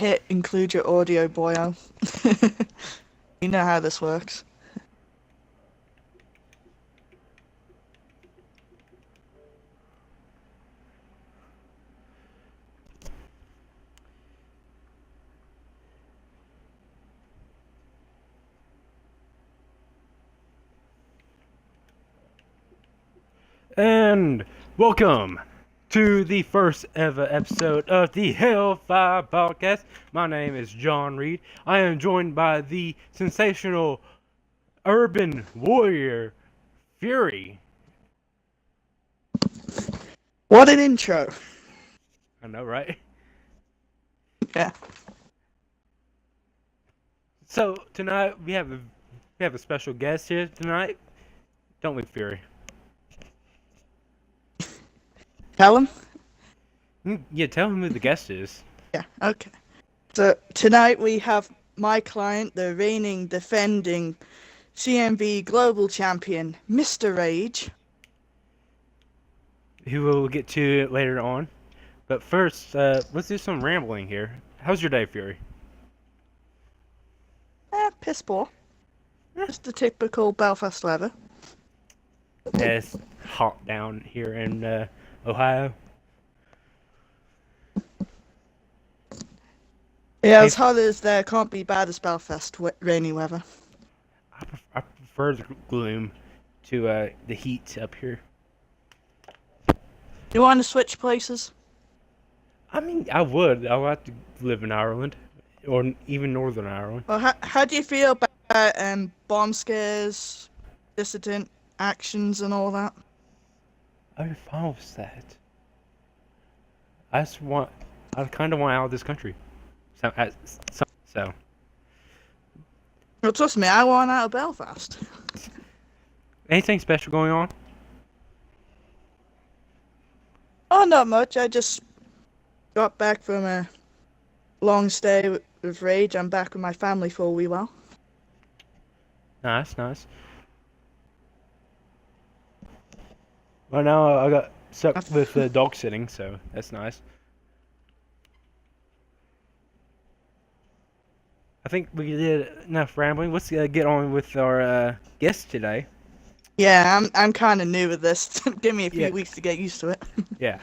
hit include your audio, boyo. You know how this works. And welcome to the first ever episode of the Hellfire Podcast. My name is John Reed. I am joined by the sensational urban warrior, Fury. What an intro. I know, right? Yeah. So tonight we have a special guest here tonight, don't we, Fury? Tell him? Yeah, tell him who the guest is. Yeah, okay. So tonight we have my client, the reigning, defending CMV Global Champion, Mr. Rage. Who we'll get to later on. But first, let's do some rambling here. How's your day, Fury? Piss poor. Just the typical Belfast weather. Yeah, it's hot down here in Ohio. Yeah, as hot as there, can't be bad as Belfast rainy weather. I prefer the gloom to the heat up here. You want to switch places? I mean, I would. I would like to live in Ireland, or even Northern Ireland. Well, how do you feel about bomb scares, dissident actions, and all that? I'm fine with that. I kind of want out of this country. So. Well, trust me, I want out of Belfast. Anything special going on? Oh, not much. I just got back from a long stay with Rage. I'm back with my family for a wee while. Nice. Well, now I got stuck with dog sitting, so that's nice. I think we did enough rambling. Let's get on with our guest today. Yeah, I'm kind of new with this. Give me a few weeks to get used to it. Yeah.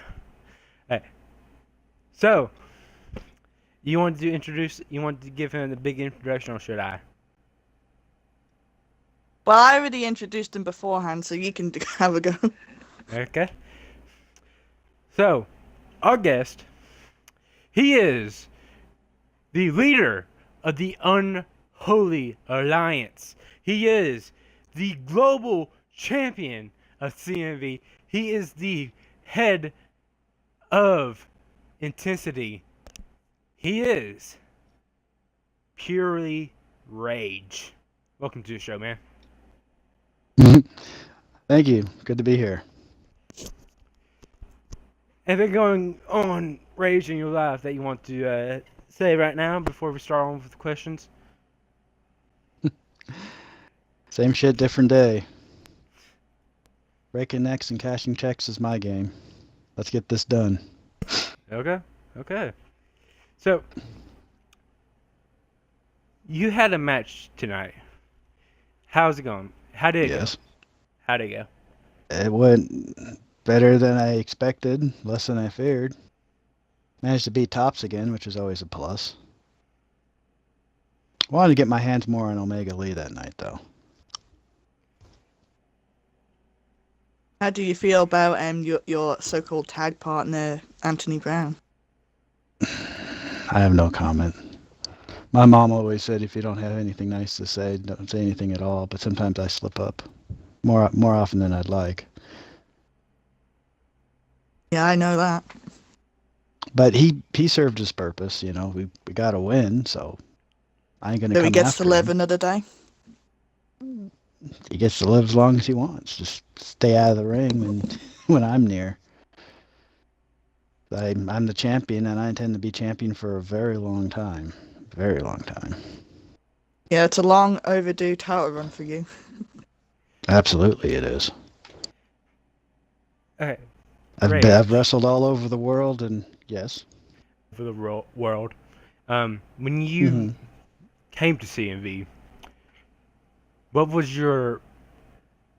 Hey. So, you want to give him the big introduction, or should I? Well, I already introduced him beforehand, so you can have a go. Okay. So, our guest, he is the leader of the Unholy Alliance. He is the global champion of CMV. He is the head of Intensity. He is purely Rage. Welcome to the show, man. Thank you. Good to be here. Anything going on, Rage, in your life that you want to say right now before we start on with the questions? Same shit, different day. Breaking necks and cashing checks is my game. Let's get this done. Okay. So, you had a match tonight. How's it going? How did it go? How'd it go? It went better than I expected, less than I feared. Managed to beat Tops again, which is always a plus. Wanted to get my hands more on Omega Lee that night, though. How do you feel about your so-called tag partner, Anthony Brown? I have no comment. My mom always said if you don't have anything nice to say, don't say anything at all, but sometimes I slip up. More often than I'd like. Yeah, I know that. But he served his purpose, you know. We got to win, so I ain't gonna come after him. So he gets to live another day? He gets to live as long as he wants. Just stay out of the ring when I'm near. I'm the champion, and I intend to be champion for a very long time. Very long time. Yeah, it's a long overdue title run for you. Absolutely it is. Okay. I've wrestled all over the world, and yes. For the world. When you Mhm. came to CMV, what was your?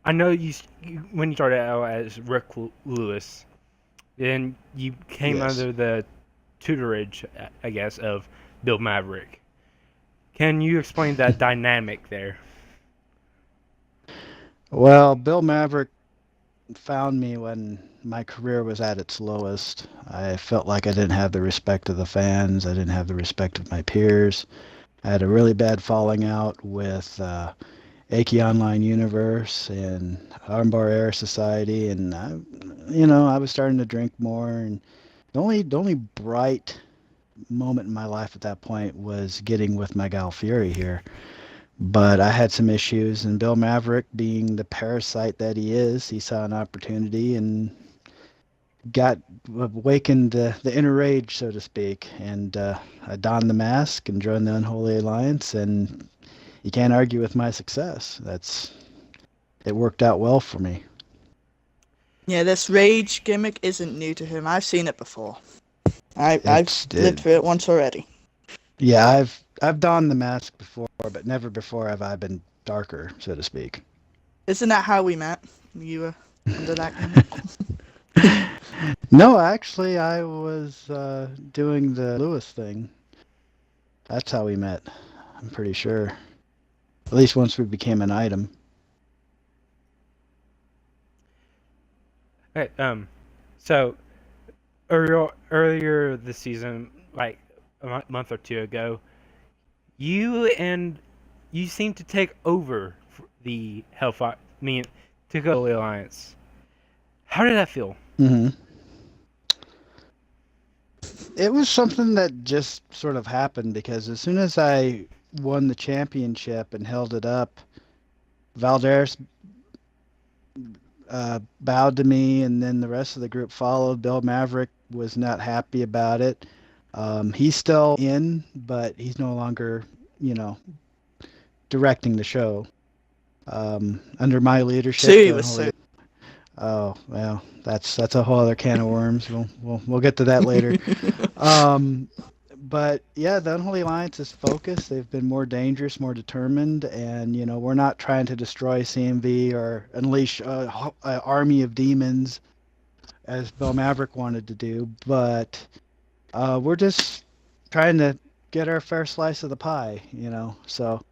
I know when you started out as Rick Lewis, then you came Yes. under the tutorage, I guess, of Bill Maverick. Can you explain that dynamic there? Well, Bill Maverick found me when my career was at its lowest. I felt like I didn't have the respect of the fans. I didn't have the respect of my peers. I had a really bad falling out with Aki Online Universe and Armbar Air Society, and I was starting to drink more. And the only bright moment in my life at that point was getting with my gal Fury here. But I had some issues, and Bill Maverick, being the parasite that he is, he saw an opportunity and got awakened the inner rage, so to speak. And I donned the mask and joined the Unholy Alliance, and you can't argue with my success. It worked out well for me. Yeah, this rage gimmick isn't new to him. I've seen it before. I've It's lived it, through it once already. yeah, I've donned the mask before, but never before have I been darker, so to speak. Isn't that how we met? You were under that gimmick. No, actually, I was doing the Lewis thing. That's how we met. I'm pretty sure. At least once we became an item. Okay, so earlier this season, like a month or two ago, you seemed to take over the Hellfire, to go to the Alliance. How did that feel? Hmm. It was something that just sort of happened because as soon as I won the championship and held it up, Valderis bowed to me, and then the rest of the group followed. Bill Maverick was not happy about it. He's still in, but he's no longer, you know, directing the show. Under my leadership, Sue was so. oh well, that's a whole other can of worms. We'll get to that later. Um, but yeah, the Unholy Alliance is focused. They've been more dangerous, more determined, and we're not trying to destroy CMV or unleash a army of demons as Bill Maverick wanted to do. But we're just trying to get our fair slice of the pie, so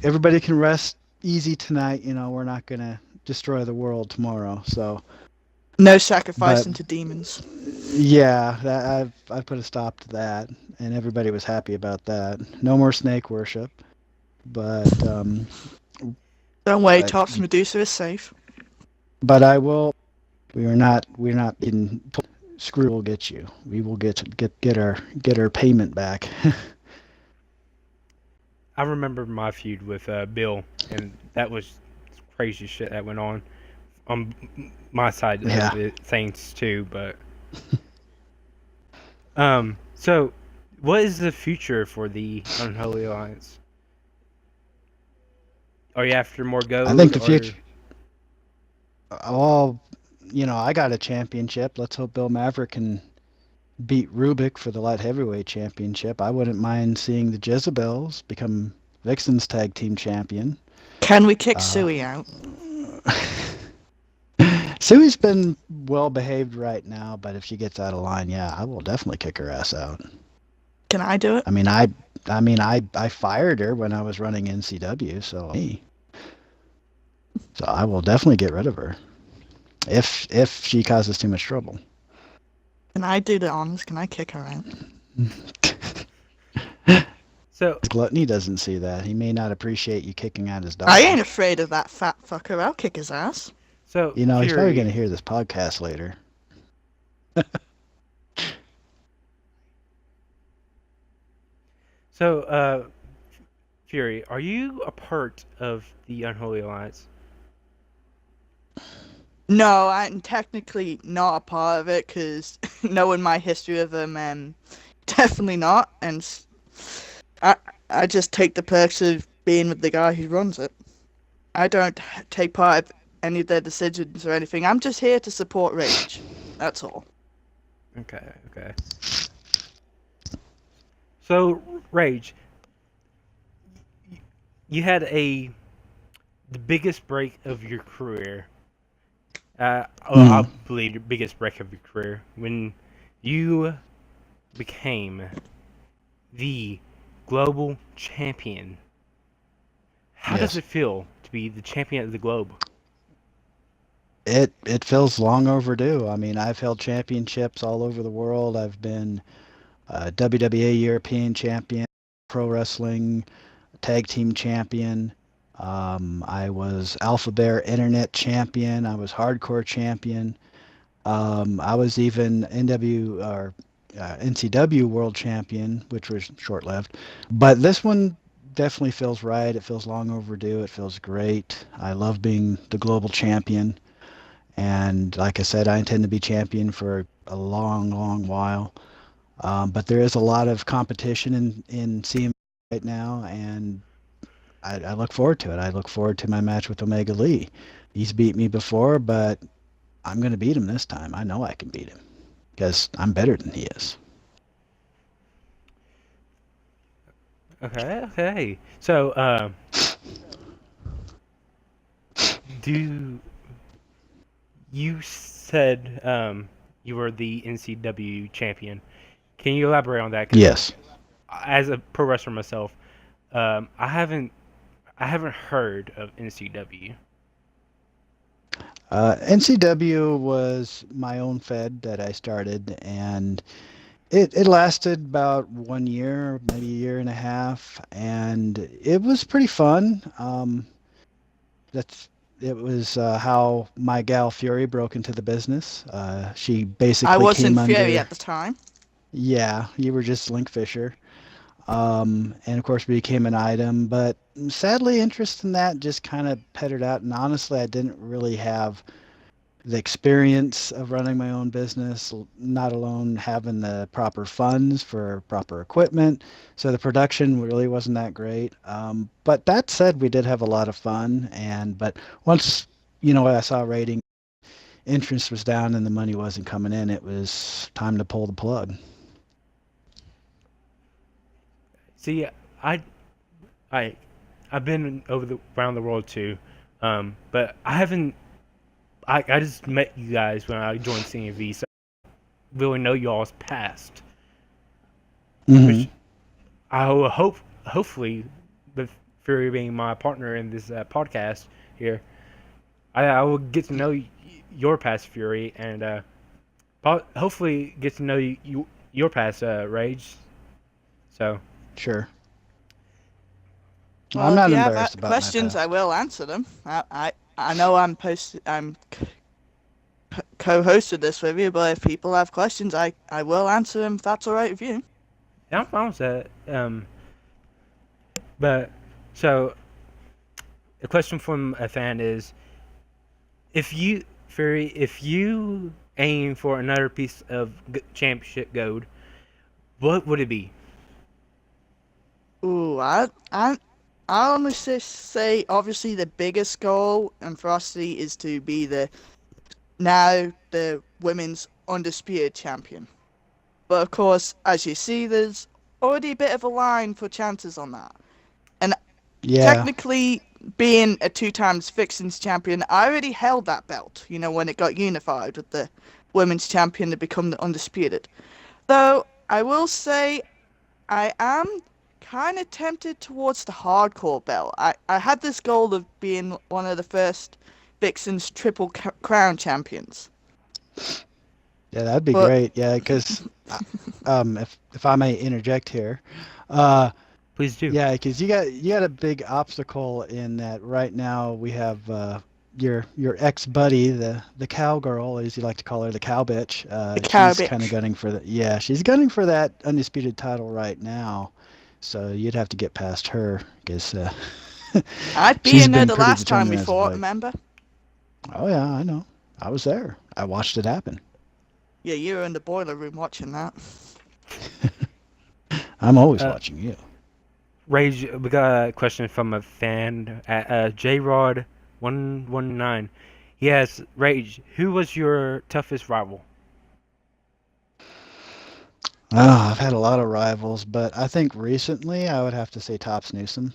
everybody can rest easy tonight. We're not gonna destroy the world tomorrow. So, No sacrifice but into demons. yeah, I've put a stop to that, and everybody was happy about that. No more snake worship, but Don't worry, but, Tops Medusa is safe. but I will. We're not in. Screw will get you. We will get our payment back. I remember my feud with Bill, and that was crazy shit that went on my side Yeah. of the things too. But so what is the future for the Unholy Alliance? Are you after more gold? I think the or- future. Well, I got a championship. Let's hope Bill Maverick can beat Rubik for the light heavyweight championship. I wouldn't mind seeing the Jezebels become Vixen's tag team champion. Can we kick Suey out? Sue's been well behaved right now, but if she gets out of line, yeah, I will definitely kick her ass out. Can I do it? I fired her when I was running NCW, so I will definitely get rid of her if she causes too much trouble. Can I do the honors? Can I kick her out? So Gluttony doesn't see that. He may not appreciate you kicking out his dog. I ain't afraid of that fat fucker. I'll kick his ass. so He's probably Fury, going to hear this podcast later. So Fury, are you a part of the Unholy Alliance? No, I'm technically not a part of it because knowing my history of them, definitely not. And I just take the perks of being with the guy who runs it. I don't take part of any of their decisions or anything. I'm just here to support Rage. That's all. Okay. So, Rage, you had the biggest break of your career. I Mhm. believe your biggest break of your career when you became the global champion. How does Yes. it feel to be the champion of the globe? It feels long overdue. I mean, I've held championships all over the world. I've been WWE European champion, pro wrestling tag team champion. I was Alpha Bear Internet champion. I was Hardcore champion. I was even NCW World Champion, which was short-lived. But this one definitely feels right. It feels long overdue. It feels great. I love being the global champion. And like I said, I intend to be champion for a long, long while. But there is a lot of competition in CM right now, and I look forward to it. I look forward to my match with Omega Lee. He's beat me before, but I'm going to beat him this time. I know I can beat him because I'm better than he is. Okay. So, do you said you were the NCW champion? Can you elaborate on that? Because Yes. as a pro wrestler myself, I haven't heard of NCW. NCW was my own fed that I started, and it lasted about 1 year, maybe a year and a half, and it was pretty fun. That's it was how my gal Fury broke into the business. She I basically came wasn't Fury under, at the time. yeah, you were just Link Fisher. And of course became an item, but sadly interest in that just kind of petered out. And honestly, I didn't really have the experience of running my own business, not alone having the proper funds for proper equipment. So the production really wasn't that great. But that said, we did have a lot of fun. But once, I saw rating, interest was down and the money wasn't coming in, it was time to pull the plug. See, I I I've been around the world too, but I haven't. I just met you guys when I joined CNV, so I don't really know y'all's past. Hmm. Which I will hopefully, with Fury being my partner in this podcast here, I will get to know your past, Fury, and hopefully get to know your past, Rage. So, Sure. I'm Well, if not you have embarrassed about my questions, I past. will answer them. I know I'm co-hosted this with you, but if people have questions, I will answer them if that's all right with you. yeah, I'm fine with that. But so a question from a fan is, if you Fury, if you aim for another piece of championship gold, what would it be? Ooh, I honestly say obviously the biggest goal and Frosty is to be the women's undisputed champion. But of course, as you see, there's already a bit of a line for chances on that. And Yeah. technically, being a 2 times Vixens champion, I already held that belt, when it got unified with the women's champion to become the undisputed. Though, I will say, I am kind of tempted towards the hardcore belt. I had this goal of being one of the first Vixens triple crown champions. Yeah, that'd be But great. Yeah, because if I may interject here, uh, Please do. yeah, because you got a big obstacle in that right now we have your ex buddy, the cowgirl, as you like to call her, the cow bitch. the cow She's kind of bitch. gunning for she's gunning for that undisputed title right now. So you'd have to get past her because I'd be she's in there been the pretty last time determined we as of fought, late. remember? Oh yeah, I know. I was there. I watched it happen. Yeah, you were in the boiler room watching that. I'm always Uh, watching you. Rage, we got a question from a fan at JRod119. He asks, Rage, who was your toughest rival? Oh, I've had a lot of rivals, but I think recently I would have to say Tops Newsom.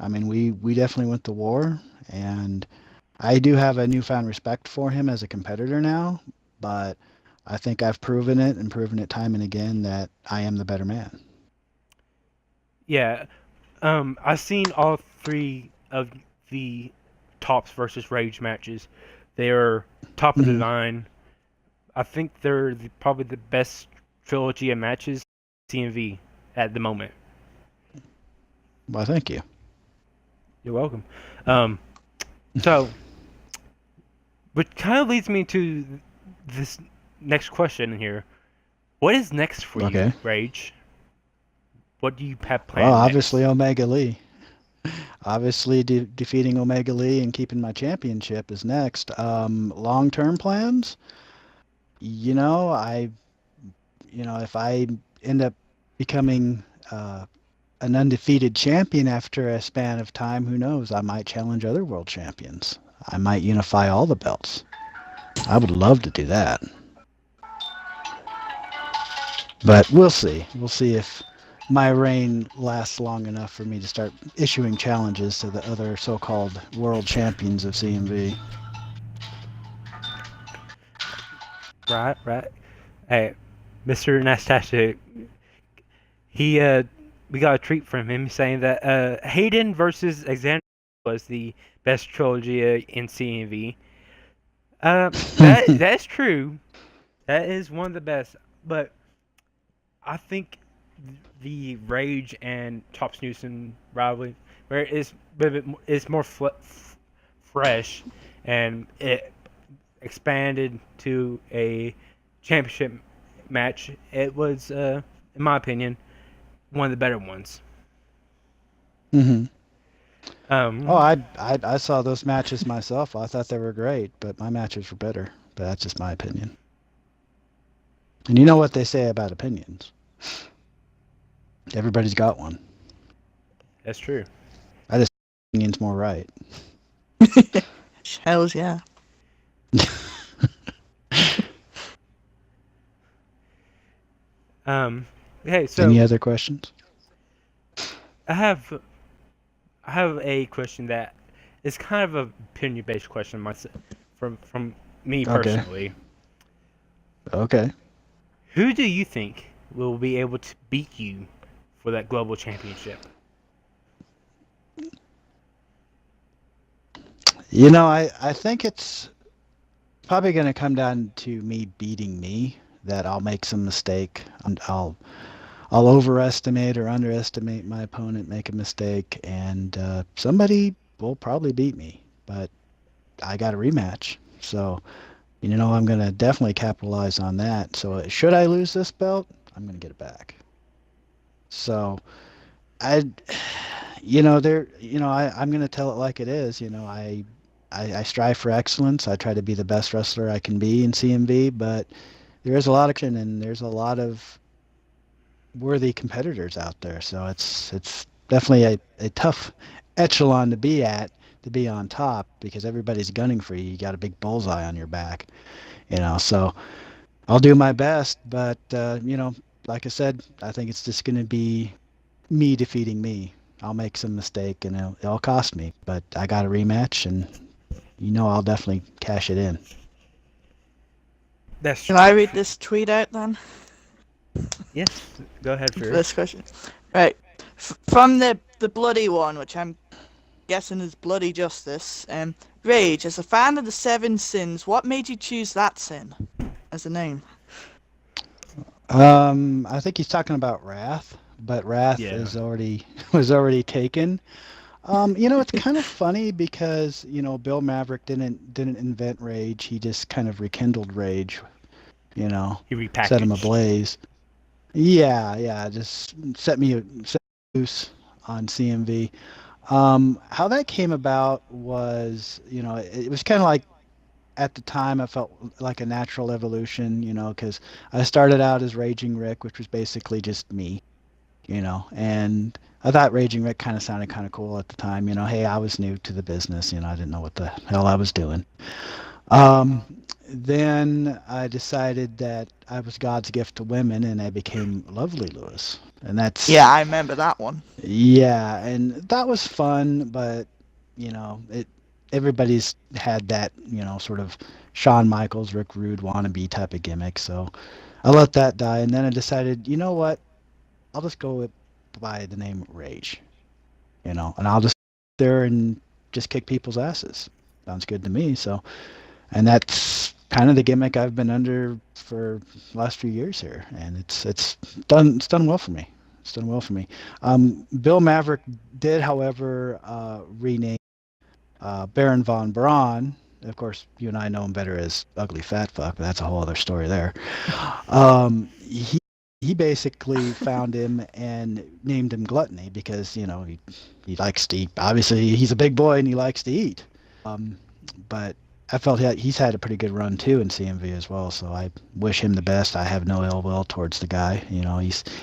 I mean, we definitely went to war, and I do have a newfound respect for him as a competitor now, but I think I've proven it and proven it time and again that I am the better man. Yeah, I've seen all three of the Tops versus Rage matches. They are top of the Mhm. line. I think they're probably the best trilogy of matches in CMV at the moment. Well, thank you. You're welcome. Um, so, which kind of leads me to this next question here. What is next for you, Okay. Rage? What do you have Well, planned obviously next? Omega Lee. Obviously, defeating Omega Lee and keeping my championship is next. Long-term plans, you know, I, if I end up becoming an undefeated champion after a span of time, who knows? I might challenge other world champions. I might unify all the belts. I would love to do that. But we'll see. We'll see if my reign lasts long enough for me to start issuing challenges to the other so-called world champions of CMV. Right, right. Hey, Mr. Nastasha, he we got a treat from him saying that Hayden versus Alexander was the best trilogy in CMV. That's true. That is one of the best. But I think the Rage and Tops Newsom rivalry, where it's more fresh, and it expanded to a championship match. It was, in my opinion, one of the better ones. hmm Oh, Um, I saw those matches myself. I thought they were great, but my matches were better. But that's just my opinion. And you know what they say about opinions. Everybody's got one. that's true. I just think opinions more right. Hells yeah. Um, hey, Any so other questions? I have I have a question that is kind of a opinion based question myself, from me Okay. personally. Okay. Who do you think will be able to beat you for that global championship? I think it's probably going to come down to me beating me. That I'll make some mistake. I'll overestimate or underestimate my opponent, make a mistake, and somebody will probably beat me. But I got a rematch, so I'm going to definitely capitalize on that. So should I lose this belt, I'm going to get it back. So I, I'm going to tell it like it is. I strive for excellence. I try to be the best wrestler I can be in CMV, but there is a lot of action and there's a lot of worthy competitors out there. So it's definitely a tough echelon to be at, to be on top, because everybody's gunning for you. You got a big bullseye on your back, So I'll do my best, but like I said, I think it's just going to be me defeating me. I'll make some mistake and it'll cost me, but I got a rematch and I'll definitely cash it in. That's Can I read this tweet out then? yes. Go ahead, Fury. First question. Right. From the bloody one, which I'm guessing is Bloody Justice. Rage, as a fan of the Seven Sins, what made you choose that sin as a name? I think he's talking about Wrath, but Wrath Yeah. is already was already taken. It's kind of funny because Bill Maverick didn't invent Rage. He just kind of rekindled Rage. You know, He set him repackaged. ablaze. Yeah, yeah, just set me loose on CMV. How that came about was, it was kind of like at the time I felt like a natural evolution, because I started out as Raging Rick, which was basically just me, and I thought Raging Rick kind of sounded kind of cool at the time. Hey, I was new to the business, I didn't know what the hell I was doing. Um, then I decided that I was God's gift to women, and I became Lovely Lewis. And that's Yeah, I remember that one. yeah, and that was fun, but it everybody's had that, sort of Shawn Michaels, Rick Rude wannabe type of gimmick. So I let that die, and then I decided, you know what? I'll just go by the name Rage, and I'll just sit there and just kick people's asses. Sounds good to me. So, and that's kind of the gimmick I've been under for the last few years here, and it's done well for me. It's done well for me. Bill Maverick did, however, rename Baron von Braun. Of course, you and I know him better as Ugly Fat Fuck, but that's a whole other story there. He basically found him and named him Gluttony because he likes to eat. Obviously, he's a big boy and he likes to eat. But I felt he's had a pretty good run too in CMV as well. So I wish him the best. I have no ill will towards the guy.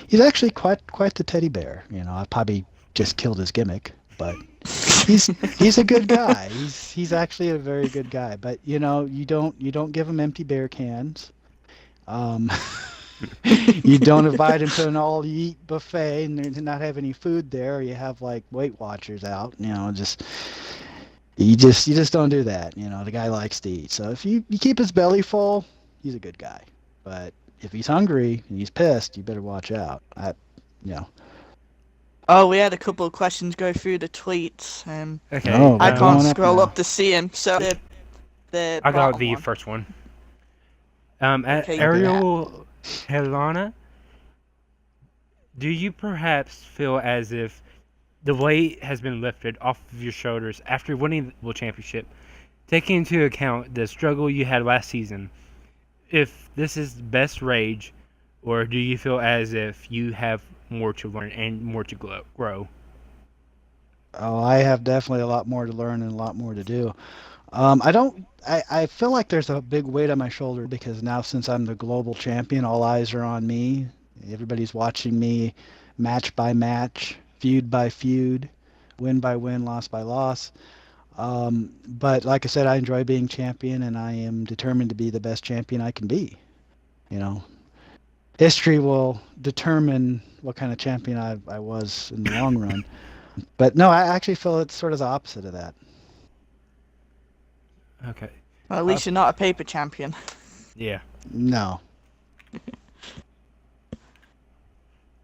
He's actually quite the teddy bear. I probably just killed his gimmick, but he's a good guy. He's actually a very good guy. But you don't give him empty beer cans. You don't invite him to an all-you-eat buffet and not have any food there. Or you have like Weight Watchers out. You just don't do that. The guy likes to eat. So if you keep his belly full, he's a good guy. But if he's hungry and he's pissed, you better watch out. Oh, we had a couple of questions go through the tweets. Okay. I can't going scroll now. up to see him. So the I got bottom the one. first one. Okay, Ariel Helena, do you perhaps feel as if the weight has been lifted off of your shoulders after winning the World Championship, taking into account the struggle you had last season? If this is best Rage, or do you feel as if you have more to learn and more to grow? Oh, I have definitely a lot more to learn and a lot more to do. I feel like there's a big weight on my shoulder because now since I'm the global champion, all eyes are on me. Everybody's watching me match by match, feud by feud, win by win, loss by loss. But like I said, I enjoy being champion and I am determined to be the best champion I can be. You know, History will determine what kind of champion I was in the long run. But no, I actually feel it's sort of the opposite of that. Okay. Well, at least you're not a paper champion. Yeah. No.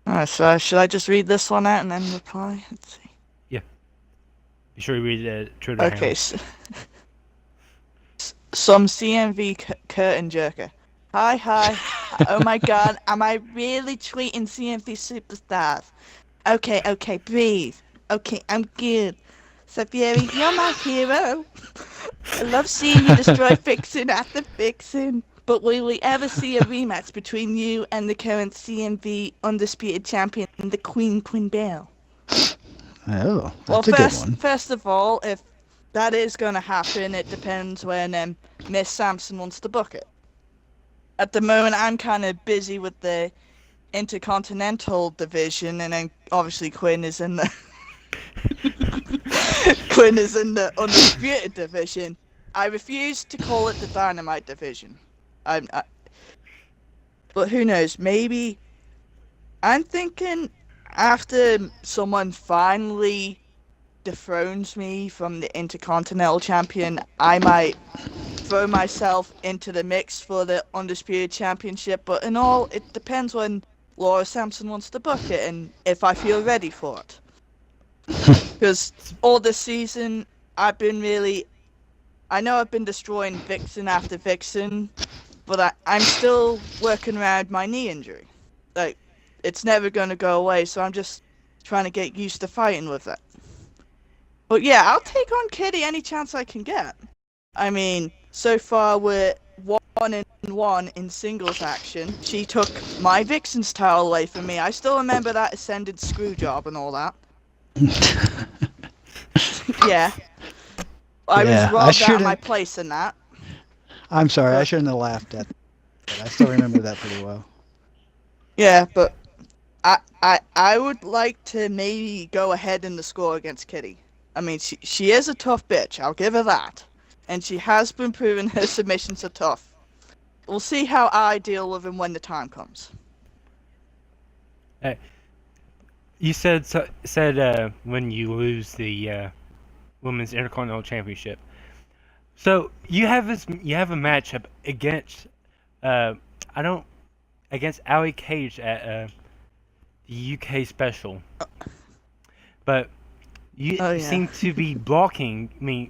Alright, so should I just read this one out and then reply? Let's see. You sure you read the Twitter handle? Okay, some CMV curtain jerker. Hi. Oh my god, am I really tweeting CMV superstars? Okay, breathe. Okay, I'm good. So, Fury, you're my hero. I love seeing you destroy Vixen after Vixen. But will we ever see a rematch between you and the current CMV undisputed champion, the Queen Bell? Oh, that's a good one. First of all, if that is going to happen, it depends when Miss Sampson wants to book it. At the moment, I'm kind of busy with the Intercontinental division, and then obviously Quinn is in the Undisputed division. I refuse to call it the Dynamite division. But who knows? Maybe I'm thinking after someone finally dethrones me from the Intercontinental Champion, I might throw myself into the mix for the Undisputed Championship. But in all, it depends when Laura Sampson wants to book it and if I feel ready for it. Because all this season, I know I've been destroying Vixen after Vixen, but I'm still working around my knee injury. Like, it's never going to go away, so I'm just trying to get used to fighting with it. But yeah, I'll take on Kitty any chance I can get. I mean, so far we're 1-1 in singles action. She took my Vixen's title away from me. I still remember that Ascended screw job and all that. Yeah. I was robbed out of my place in that. I'm sorry, I shouldn't have laughed at that. But I still remember that pretty well. Yeah, but I would like to maybe go ahead in the score against Kitty. I mean, she is a tough bitch, I'll give her that. and she has been proving her submissions are tough. We'll see how I deal with him when the time comes. You said when you lose the women's Intercontinental Championship. So you have a matchup against against Ali Cage at the UK special, but you seem to be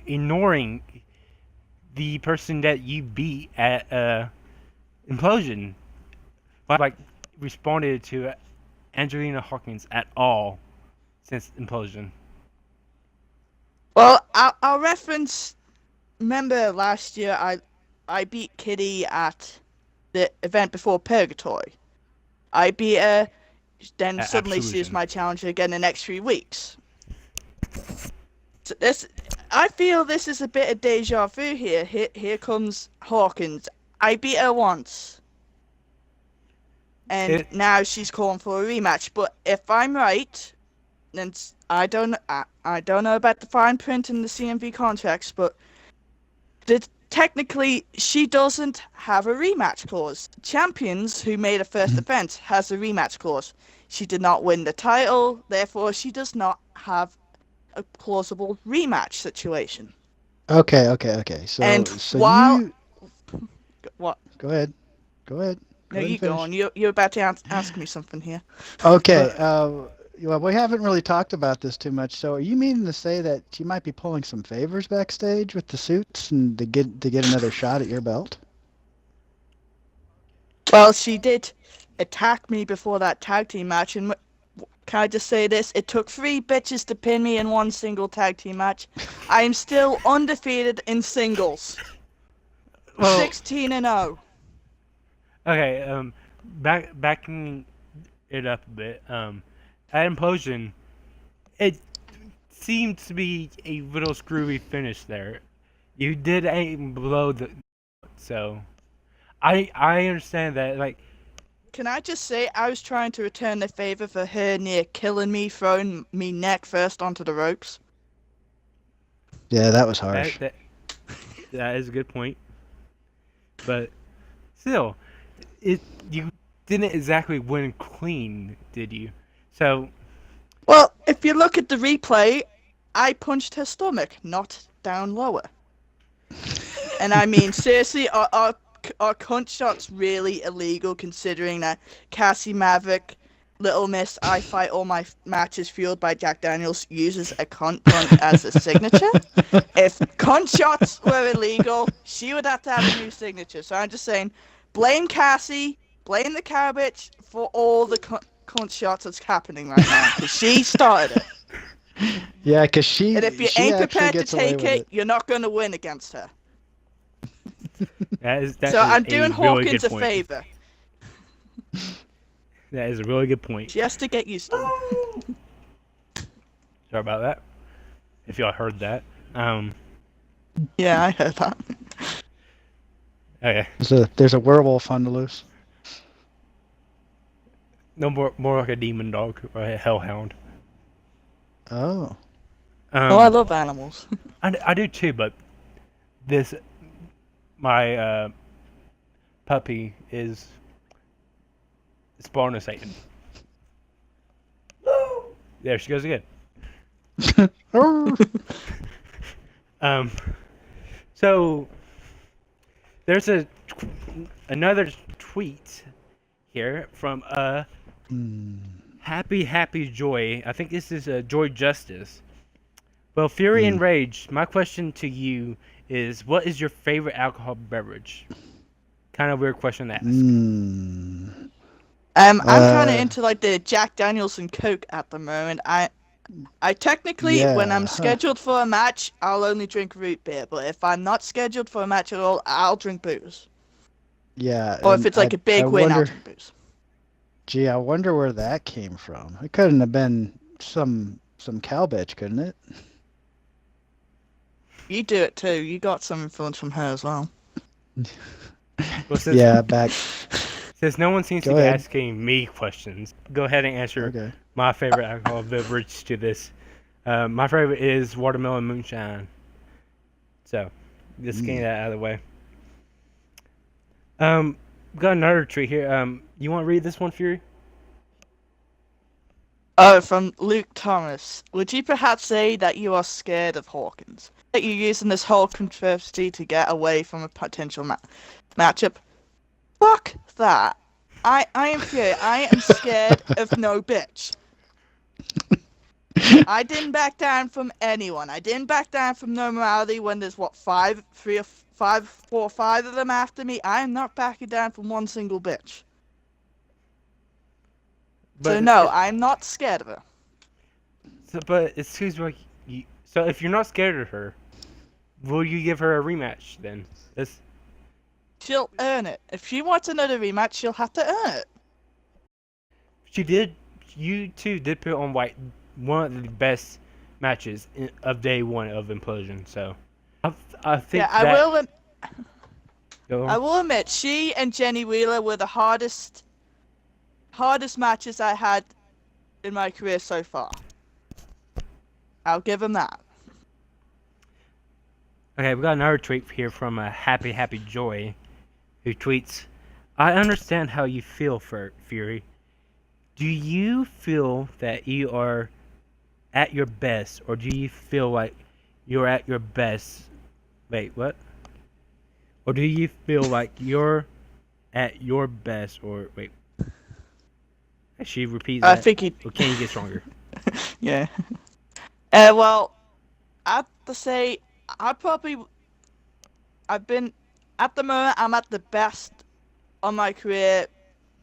ignoring the person that you beat at Implosion, like responded to Angelina Hawkins at all since Implosion. Well, I'll reference. Remember last year I beat Kitty at the event before Purgatory. I beat her, then suddenly she was my challenger again the next 3 weeks. So I feel this is a bit of deja vu here. Here comes Hawkins. I beat her once, and now she's calling for a rematch. But if I'm right, then I don't know about the fine print in the CMV contracts, but technically she doesn't have a rematch clause. Champions who made a first defense has a rematch clause. She did not win the title, therefore she does not have a plausible rematch situation. Okay. So while what? Go ahead. No, you go on. You're about to ask me something here. Okay. Well, we haven't really talked about this too much. So, are you meaning to say that she might be pulling some favors backstage with the suits and to get another shot at your belt? Well, she did attack me before that tag team match, and can I just say this? It took 3 bitches to pin me in one single tag team match. I am still undefeated in singles. 16-0. Okay, backing it up a bit. At Implosion, it seemed to be a little screwy finish there. You did aim below so I understand that. Like, can I just say I was trying to return the favor for her near killing me, throwing me neck first onto the ropes. Yeah, that was harsh. That is a good point. But still, you didn't exactly win clean, did you? So, well, if you look at the replay, I punched her stomach, not down lower. And I mean, seriously, are cunt shots really illegal considering that Cassie Maverick, Little Miss, I Fight All My Matches Fueled by Jack Daniels uses a cunt punch as a signature? If cunt shots were illegal, she would have to have a new signature. So I'm just saying, blame Cassie, blame the cow bitch for all the cunt shots that's happening right now, because she started it. Yeah, because she. And if you ain't prepared to take it, you're not going to win against her. So I'm doing Hawkins a favor. That is a really good point. She has to get used to it. Sorry about that. If y'all heard that. Yeah, I heard that. Okay. There's a werewolf on the loose. No, more like a demon dog or a hellhound. Oh. I love animals. I do too, but my puppy is born a Satan. There she goes again. So there's another tweet here from Happy Joy. I think this is Joy Justice. Well, Fury and Rage, my question to you is, what is your favorite alcohol beverage? Kind of weird question to ask. I'm kind of into like the Jack Daniels and Coke at the moment. I technically, when I'm scheduled for a match, I'll only drink root beer. But if I'm not scheduled for a match at all, I'll drink booze. Yeah. Or if it's like a big win, I'll drink booze. Gee, I wonder where that came from. It couldn't have been some cow bitch, couldn't it? You do it too. You got some influence from her as well. Well, since no one seems to be asking me questions, go ahead and answer my favorite alcohol beverage to this. My favorite is watermelon moonshine. So, Just getting that out of the way. We got another tweet here. You want to read this one, Fury? Oh, from Luke Thomas. Would you perhaps say that you are scared of Hawkins? That you're using this whole controversy to get away from a potential matchup? Fuck that. I am Fury. I am scared of no bitch. I didn't back down from anyone. I didn't back down from normality when there's five of them after me. I am not backing down from one single bitch. So no, I'm not scared of her. But it seems like so if you're not scared of her, will you give her a rematch then? She'll earn it. If she wants another rematch, she'll have to earn it. You two did put on one of the best matches of day one of Implosion. So I think I will admit, she and Jenny Wheeler were the hardest matches I had in my career so far. I'll give him that. Okay, we got another tweet here from Happy Joy, who tweets, "I understand how you feel, Fury. Do you feel that you are at your best, or do you feel like you're at your best? Wait, what? Or do you feel like you're at your best, or wait?" She repeats that. I think he. Or can you get stronger? Yeah. Well, I have to say, I've been at the moment. I'm at the best on my career,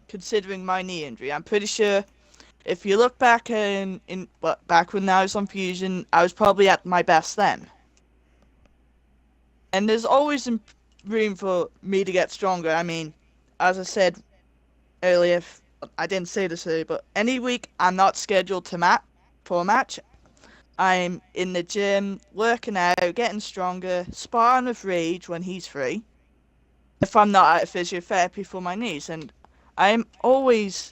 considering my knee injury. I'm pretty sure. If you look back back when I was on Fusion, I was probably at my best then. And there's always room for me to get stronger. I mean, as I said earlier, I didn't say this earlier, but any week I'm not scheduled for a match, I'm in the gym, working out, getting stronger, sparring with Rage when he's free, if I'm not at physiotherapy for my knees. And I'm always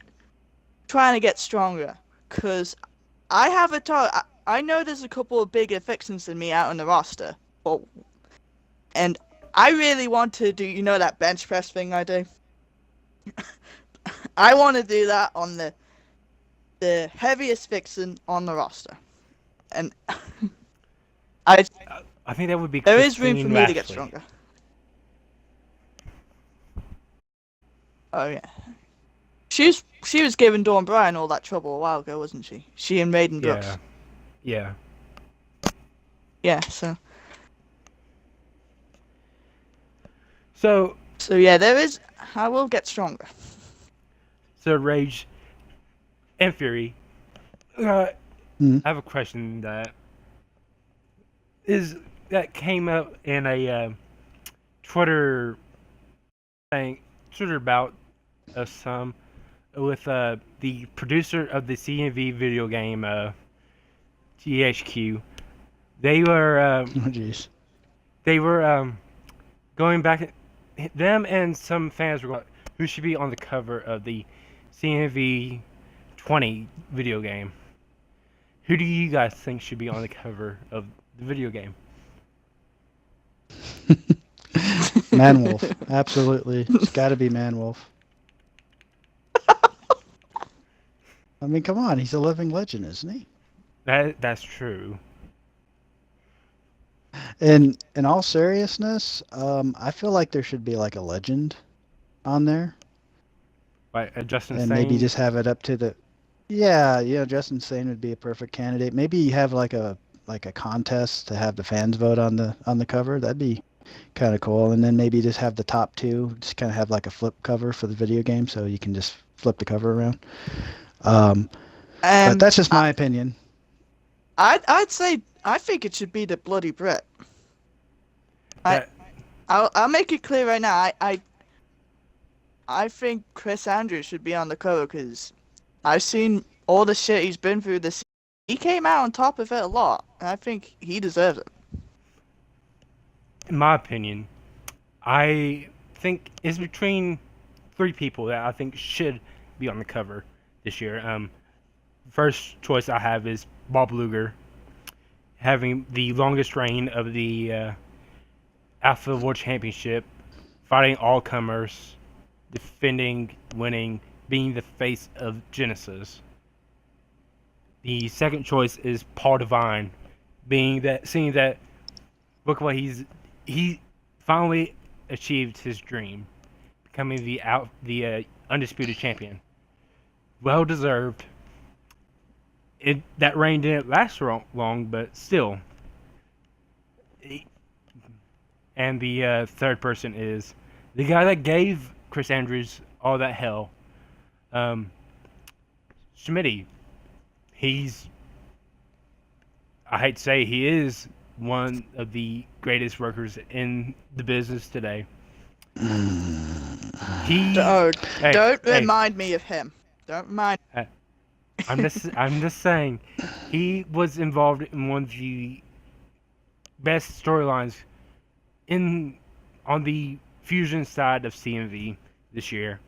trying to get stronger, because I have I know there's a couple of bigger fixings than me out on the roster, and I really want to do, that bench press thing I do? I want to do that on the heaviest fixing on the roster. And I think that would be there is room for me to get stronger. Oh yeah. She was giving Dawn Bryan all that trouble a while ago, wasn't she? She and Maiden Brooks. Yeah. Yeah, so yeah, I will get stronger. So Rage and Fury, I have a question that came up in a Twitter about some with the producer of the CNV video game THQ. They were they were going back. Them and some fans were going, who should be on the cover of the CNV 20 video game. Who do you guys think should be on the cover of the video game? Manwolf, absolutely. It's got to be Manwolf. I mean, come on, he's a living legend, isn't he? That's true. In all seriousness, I feel like there should be like a legend on there. Right, Justin and Sane. Maybe just have it up to the. Yeah, Justin Sane would be a perfect candidate. Maybe you have like a contest to have the fans vote on the cover. That'd be kind of cool. And then maybe just have the top two, just kind of have like a flip cover for the video game, so you can just flip the cover around. But that's just my opinion. I'd say I think it should be the Bloody Brit. I'll make it clear right now. I think Chris Andrews should be on the cover, because I've seen all the shit he's been through this. He came out on top of it a lot, and I think he deserves it. In my opinion, I think it's between 3 people that I think should be on the cover this year. First choice I have is Bob Luger, having the longest reign of the Alpha World Championship, fighting all comers, defending, winning, being the face of Genesis. The second choice is Paul Devine, seeing that look what he finally achieved his dream, becoming the undisputed champion. Well deserved. That reign didn't last long, but still. And the third person is the guy that gave Chris Andrews all that hell. Schmitty. I hate to say, he is one of the greatest workers in the business today. Don't remind me of him. Don't remind. I'm just saying, he was involved in one of the best storylines on the Fusion side of CMV this year.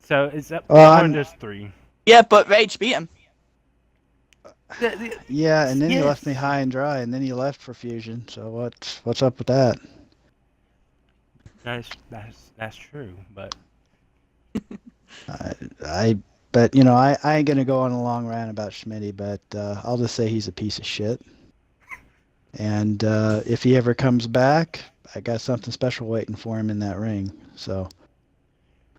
So it's up one of those three. Yeah, but Rage beat him. Yeah, and then Yes. he left me high and dry, and then he left for Fusion. So what's up with that? That's true, but But I ain't gonna go on a long rant about Schmitty, but I'll just say he's a piece of shit. And if he ever comes back, I got something special waiting for him in that ring. So,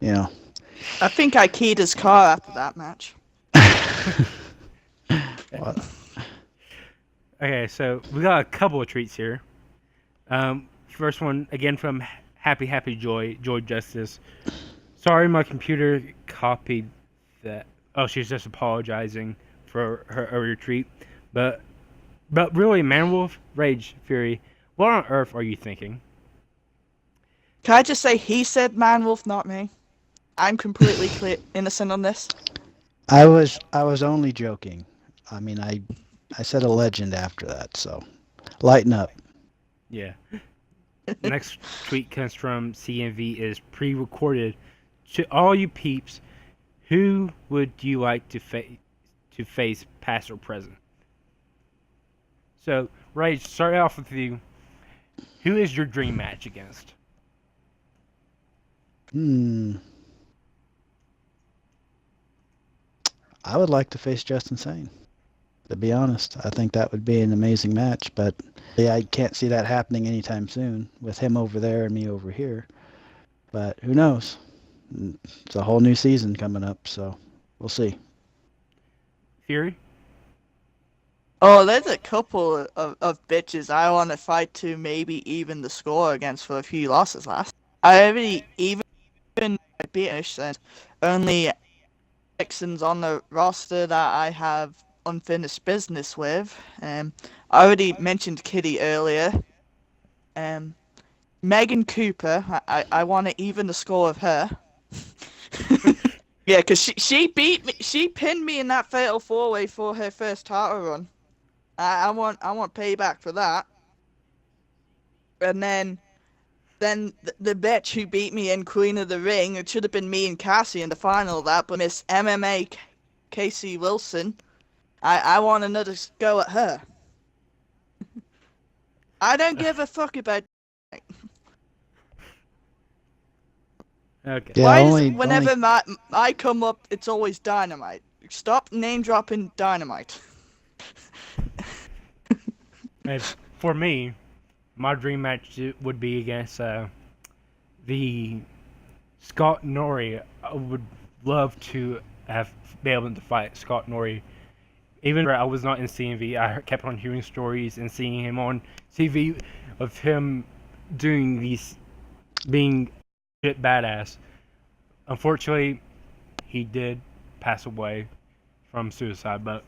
I think I keyed his car after that match. What? okay. So we got a couple of treats here. First one again from Happy Joy Justice. Sorry, my computer copied that. Oh, she's just apologizing for her earlier tweet. But really, Manwolf, Rage, Fury, what on earth are you thinking? Can I just say he said Manwolf, not me? I'm completely innocent on this. I was only joking. I mean, I said a legend after that, so lighten up. Yeah. Next tweet comes from CMV is pre-recorded. To all you peeps, who would you like to face, past or present? So, Rage, start off with you. Who is your dream match against? I would like to face Justin Sane. To be honest, I think that would be an amazing match, but yeah, I can't see that happening anytime soon with him over there and me over here. But who knows? It's a whole new season coming up, so we'll see. Fury? Oh, there's a couple of bitches I want to fight to maybe even the score against for a few losses last. I already even beatish and only Texans on the roster that I have unfinished business with. I already mentioned Kitty earlier. Megan Cooper, I want to even the score of her. Yeah, because she beat me. She pinned me in that fatal 4-way for her first title run. I want payback for that. And then the bitch who beat me in Queen of the Ring, it should have been me and Cassie in the final of that, but Miss MMA Casey Wilson, I want another go at her. I don't give a fuck about. Okay. Yeah, Why whenever I come up, it's always Dynamite? Stop name dropping Dynamite. And for me, my dream match would be against the Scott Norrie. I would love to be able to fight Scott Norrie. Even though I was not in CMV, I kept on hearing stories and seeing him on TV of him doing these, being shit badass. Unfortunately, he did pass away from suicide, but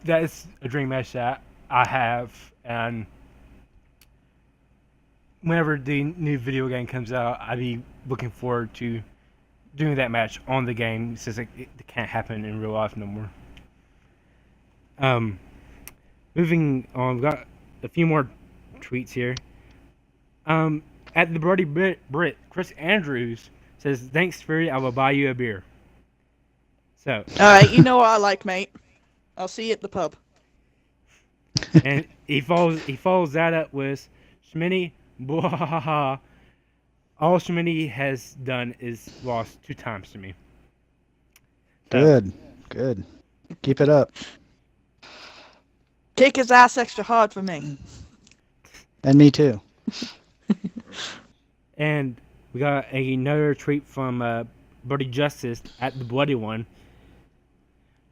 that is a dream match that I have, and whenever the new video game comes out, I'll be looking forward to doing that match on the game, since it can't happen in real life no more. Moving on, we've got a few more tweets here. At the Bloody Brit, Chris Andrews says, "Thanks, Fury. I will buy you a beer." So. All right, you know what I like, mate. I'll see you at the pub. And he follows that up with, Schmitty, bwahaha. All Schmitty has done is lost 2 times to me. So, Good. Keep it up. Kick his ass extra hard for me. And me too. and we got another tweet from Buddy Justice at the Bloody One.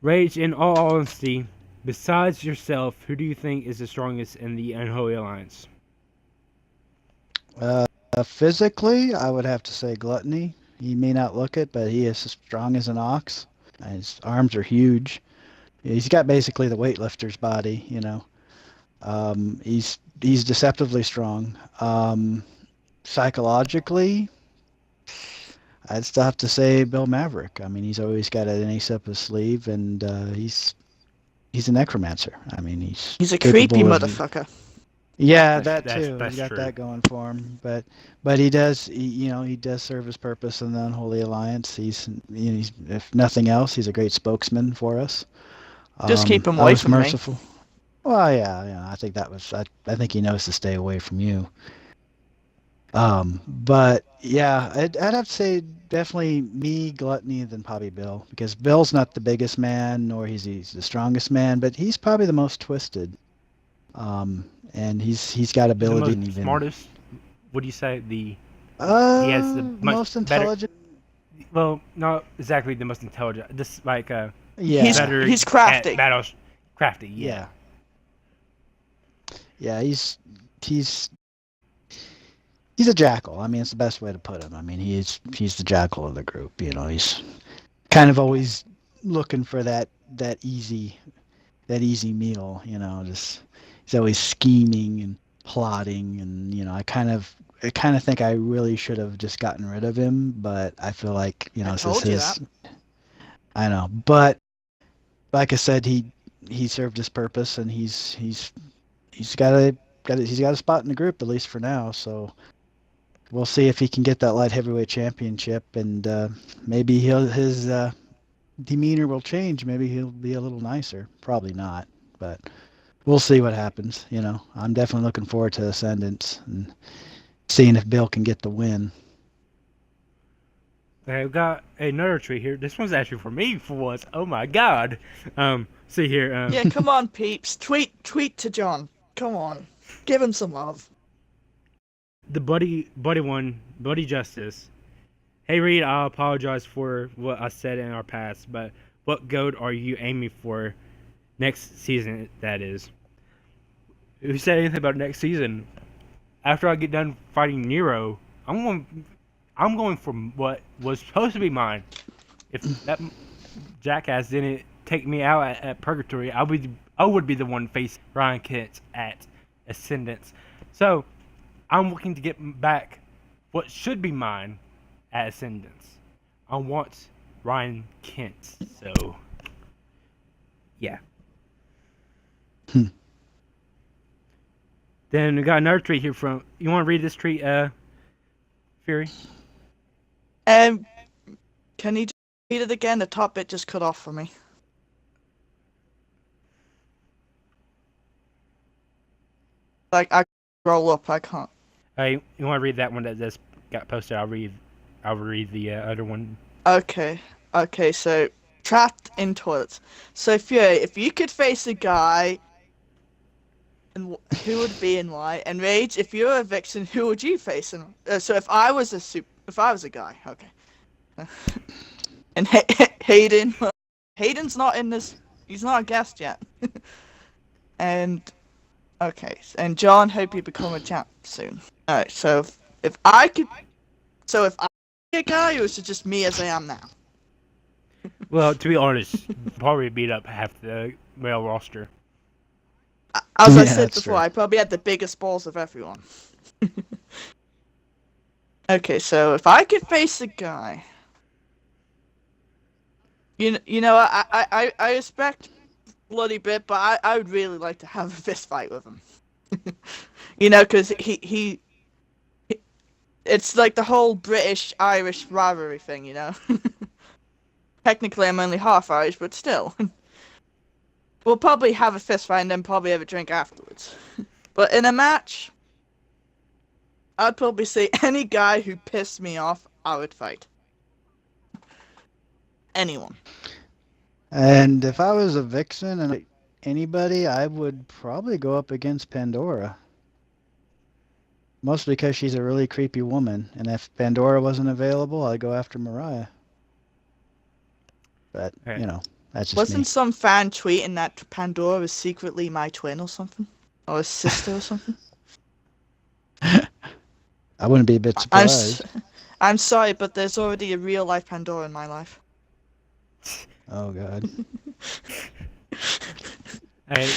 Rage, in all honesty, besides yourself, who do you think is the strongest in the Unholy Alliance? Physically, I would have to say Gluttony. He may not look it, but he is as strong as an ox. His arms are huge. He's got basically the weightlifter's body, you know. He's deceptively strong. Psychologically, I'd still have to say Bill Maverick. I mean, he's always got an ace up his sleeve, and he's a necromancer. I mean, He's a capable creepy of- motherfucker. Yeah, That's- that too. that's He's got true. that going for him. But he does, he does serve his purpose in the Unholy Alliance. He's if nothing else, he's a great spokesman for us. Just keep him I away was from me. merciful. Well, yeah. I think that was. I think he knows to stay away from you. But yeah, I'd have to say definitely me, Gluttony, then probably Bill, because Bill's not the biggest man, nor he's the strongest man, but he's probably the most twisted. And he's got ability. The most smartest? Would you say He has the much most better- intelligent. Well, not exactly the most intelligent. Just like Yeah, better. He's crafty. At battles, crafty. Yeah. Yeah, he's a jackal. I mean, it's the best way to put him. I mean, he's the jackal of the group. You know, he's kind of always looking for that easy meal. You know, just he's always scheming and plotting, and I kind of think I really should have just gotten rid of him, but I feel like I this told you is. I know, but like I said, he served his purpose, and he's got a spot in the group, at least for now. So we'll see if he can get that light heavyweight championship, and maybe his demeanor will change. Maybe he'll be a little nicer. Probably not, but we'll see what happens. I'm definitely looking forward to Ascendance and seeing if Bill can get the win. Okay, we've got another tweet here. This one's actually for me for once. Oh my god. See here. Yeah, come on, peeps. Tweet to John. Come on. Give him some love. The Buddy Justice. Hey Reed, I apologize for what I said in our past, but what goat are you aiming for next season, that is? Who said anything about next season? After I get done fighting Nero, I'm going for what was supposed to be mine. If that jackass didn't take me out at Purgatory, I would be the one face Ryan Kent at Ascendance. So I'm looking to get back what should be mine at Ascendance. I want Ryan Kent. So yeah. Then we got another tweet here from. You want to read this tweet, Fury? Can you just read it again? The top bit just cut off for me. Like, I roll up, I can't. Hey, you want to read that one that just got posted? I'll read the other one. Okay, so trapped in toilets. So Fury, if you could face a guy, and who would be and why? And Rage, if you're a vixen, who would you face? And so if I was a guy, okay. And Hayden, Hayden's not in this. He's not a guest yet. And okay, and John, hope you become a champ soon. All right, so if I be a guy, or is it just me as I am now? Well, to be honest, probably beat up half the male roster. As I Yeah, said that's before, true. I probably had the biggest balls of everyone. Okay, so if I could face a guy, you know, I respect Bloody Bit, but I would really like to have a fist fight with him. You know, because he it's like the whole British-Irish rivalry thing, you know. Technically, I'm only half Irish, but still. We'll probably have a fist fight and then probably have a drink afterwards. But in a match, I'd probably say any guy who pissed me off, I would fight. Anyone. And if I was a vixen and anybody, I would probably go up against Pandora. Mostly because she's a really creepy woman, and if Pandora wasn't available, I'd go after Mariah. But, Right. you know, that's just Wasn't me. some fan tweeting that Pandora was secretly my twin or something? Or a sister or something? I wouldn't be a bit surprised. I'm sorry, but there's already a real life Pandora in my life. Oh, God. Hey,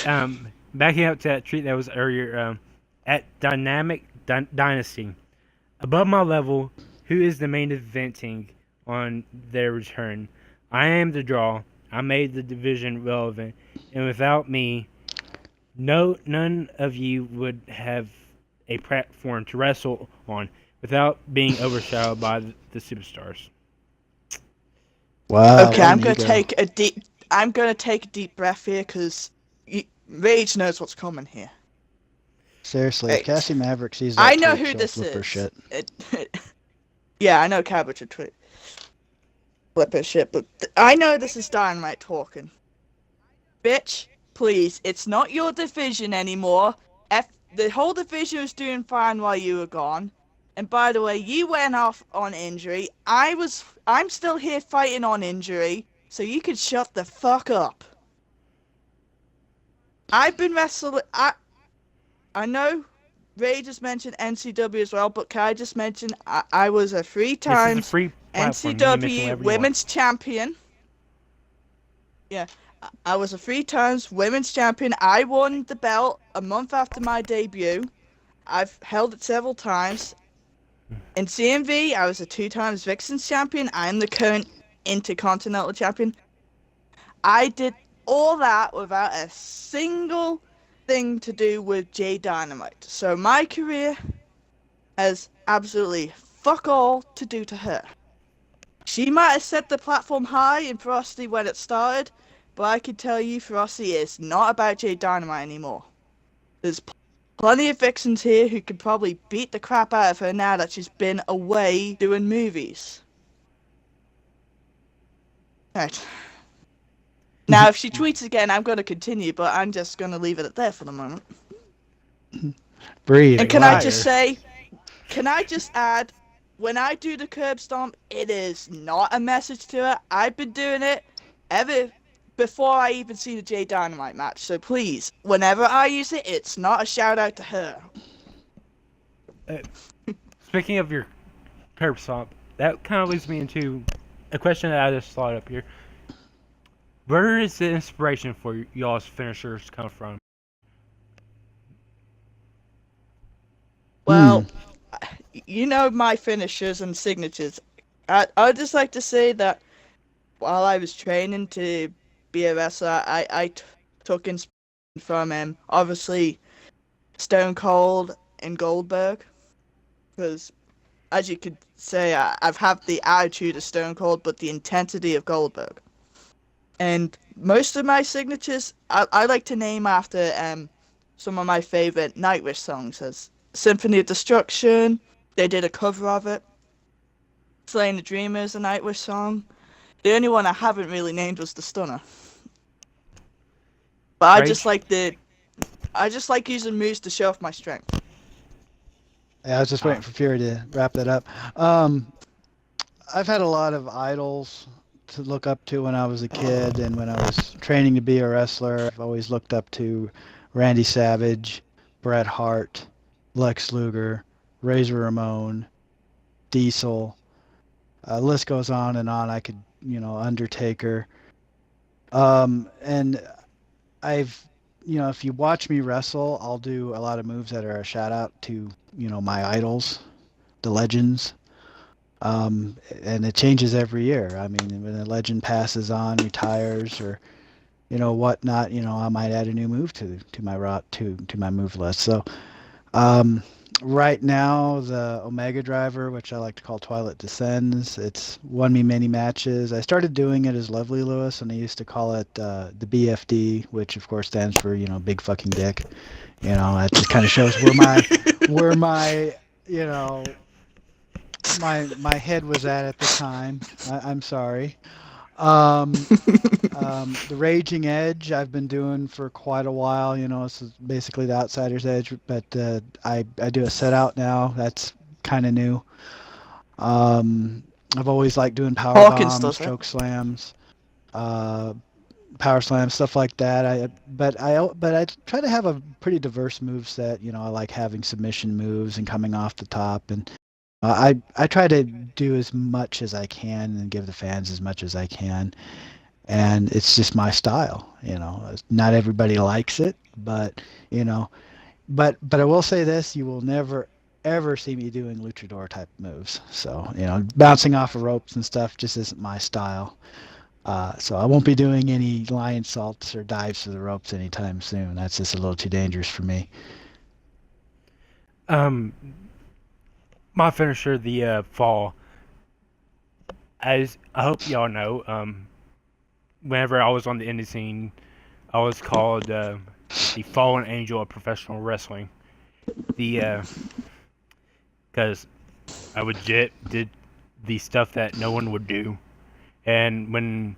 backing up to that tweet that was earlier, at Dynamic Dynasty, above my level, who is the main eventing on their return? I am the draw. I made the division relevant, and without me, none of you would have a platform to wrestle on without being overshadowed by the superstars. Wow. Okay, what I'm an gonna ego. take a deep breath here, because Rage knows what's coming here. Seriously, Hey, if Cassie Maverick sees that I know tweet, who she'll this flip her is. shit. Yeah, I know Cabbage would flip her shit, but I know this is Dynamite talking. Bitch, please, it's not your division anymore. The whole division was doing fine while you were gone. And by the way, you went off on injury. I'm still here fighting on injury, so you can shut the fuck up. I've been wrestling. I know Ray just mentioned NCW as well, but can I just mention I was a 3 This is a times free platform. You can mention NCW whatever you Women's Champion. Yeah, I was a 3 times Women's Champion. I won the belt a month after my debut. I've held it several times. In CMV, I was a 2 times Vixens Champion. I am the current Intercontinental Champion. I did all that without a single thing to do with Jay Dynamite. So my career has absolutely fuck all to do to her. She might have set the platform high in Ferocity when it started, but I can tell you Ferocity is not about Jay Dynamite anymore. There's plenty of vixens here who could probably beat the crap out of her now that she's been away doing movies. Right. Now, if she tweets again, I'm going to continue, but I'm just going to leave it at there for the moment. Breathe. And can liar. I just say, can I just add, when I do the curb stomp, it is not a message to her. I've been doing it ever before I even see the Jay Dynamite match. So please, whenever I use it, it's not a shout out to her. Speaking of your curb stomp, that kind of leads me into a question that I just thought up here. Where is the inspiration for y'all's finishers come from? Well, you know my finishers and signatures. I'd just like to say that while I was training to be a wrestler, I took inspiration from obviously Stone Cold and Goldberg, because as you could say, I've had the attitude of Stone Cold, but the intensity of Goldberg. And most of my signatures, I like to name after some of my favorite Nightwish songs, as Symphony of Destruction. They did a cover of it. Slaying the Dreamer is a Nightwish song. The only one I haven't really named was The Stunner. But Right. I just like using moves to show off my strength. Yeah, I was just waiting for Fury to wrap that up. I've had a lot of idols to look up to when I was a kid and when I was training to be a wrestler. I've always looked up to Randy Savage, Bret Hart, Lex Luger, Razor Ramon, Diesel. List goes on and on. I could, Undertaker. And I've, if you watch me wrestle, I'll do a lot of moves that are a shout out to, my idols, the legends. And it changes every year. I mean, when a legend passes on, retires, or whatnot, I might add a new move to my move list. So right now, the Omega Driver, which I like to call Twilight Descends, it's won me many matches. I started doing it as Lovely Lewis, and I used to call it the BFD, which of course stands for Big Fucking Dick. That just kind of shows where my you know, my head was at the time. I'm sorry. Um, the Raging Edge I've been doing for quite a while. You know, this is basically the Outsider's Edge, but I do a set out now. That's kind of new. Um, I've always liked doing power Hawkins bombs, does that. choke slams, uh, power slams, stuff like that. But I try to have a pretty diverse move set. You know, I like having submission moves and coming off the top, and I try to do as much as I can and give the fans as much as I can. And it's just my style. You know, not everybody likes it, but you know, but I will say this: you will never ever see me doing luchador type moves. So you know, bouncing off of ropes and stuff just isn't my style. So I won't be doing any lion salts or dives to the ropes anytime soon. That's just a little too dangerous for me. Um, my finisher, the fall. As I hope y'all know, whenever I was on the indie scene, I was called the fallen angel of professional wrestling. The because I legit did the stuff that no one would do, and when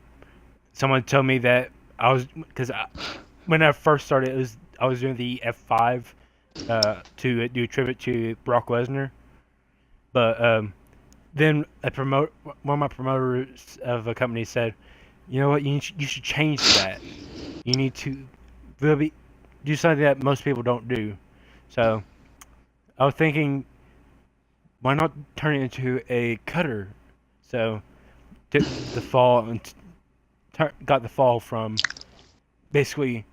someone told me that when I first started, I was doing the F5 to do a tribute to Brock Lesnar, but then one of my promoters of a company said, "You know what? You should change that. You need to really do something that most people don't do." So I was thinking, why not turn it into a cutter? So took the fall and got the fall from basically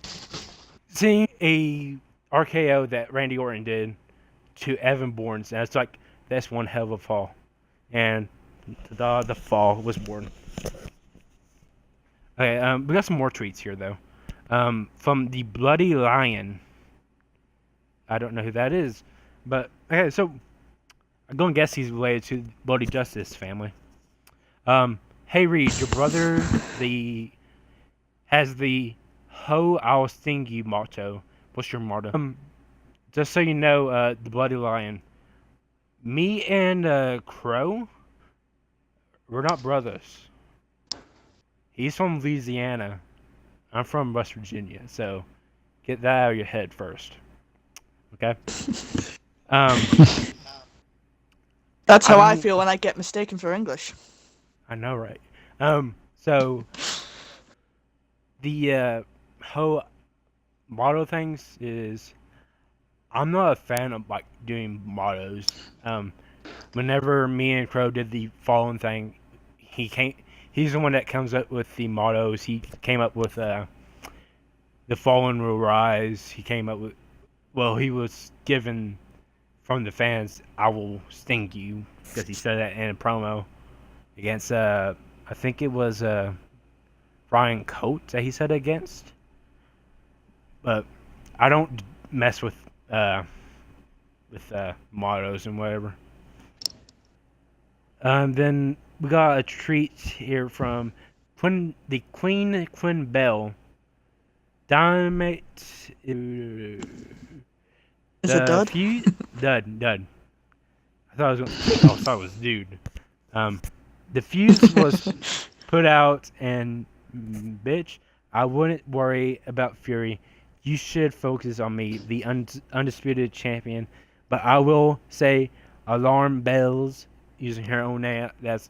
seeing a RKO that Randy Orton did to Evan Bourne's. And it's like, that's one hell of a fall. And the fall was born. Okay, we got some more tweets here though. From the Bloody Lion. I don't know who that is, but okay. So I'm gonna guess he's related to Bloody Justice family. Hey Reed, your brother has the "Ho, I'll sting you" motto. What's your motto? Just so you know, the Bloody Lion. Me and Crow, we're not brothers. He's from Louisiana. I'm from West Virginia, so get that out of your head first. Okay? That's how I feel when I get mistaken for English. I know, right? So the whole motto things is, I'm not a fan of like doing mottos. Whenever me and Crow did the fallen thing, he's the one that comes up with the mottos. He came up with the fallen will rise. He came up with, well, he was given from the fans, "I will sting you," because he said that in a promo against I think it was Ryan Coates that he said against. But I don't mess with mottos and whatever. Then we got a treat here from Queen Bell. Dynamite. Is it Dud? Dud. I thought it was Dude. The fuse was put out, and bitch, I wouldn't worry about Fury. You should focus on me, the undisputed champion. But I will say, alarm bells, using her own name, that's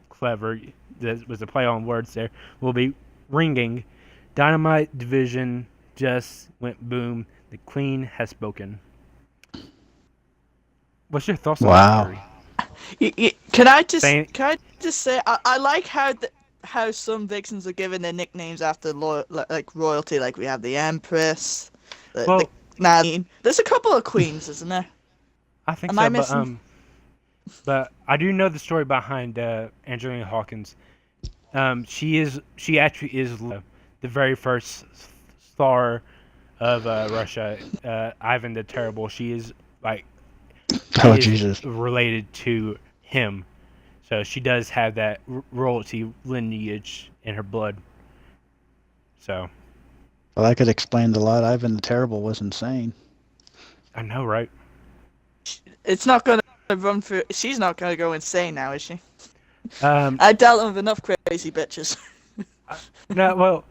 clever. That was a play on words there. Will be ringing. Dynamite division just went boom. The Queen has spoken. What's your thoughts on Fury? Can I just say I like how some vixens are given their nicknames after royalty, like we have the Empress. There's a couple of queens, isn't there? I think so, but I do know the story behind Angelina Hawkins. She actually is the very first star of Russia, Ivan the Terrible. She is Jesus, related to him, so she does have that royalty lineage in her blood. So, well, that could explain a lot. Ivan the Terrible was insane. I know, right? It's not gonna run through. She's not gonna go insane now, is she? Um, I dealt with enough crazy bitches. no, well,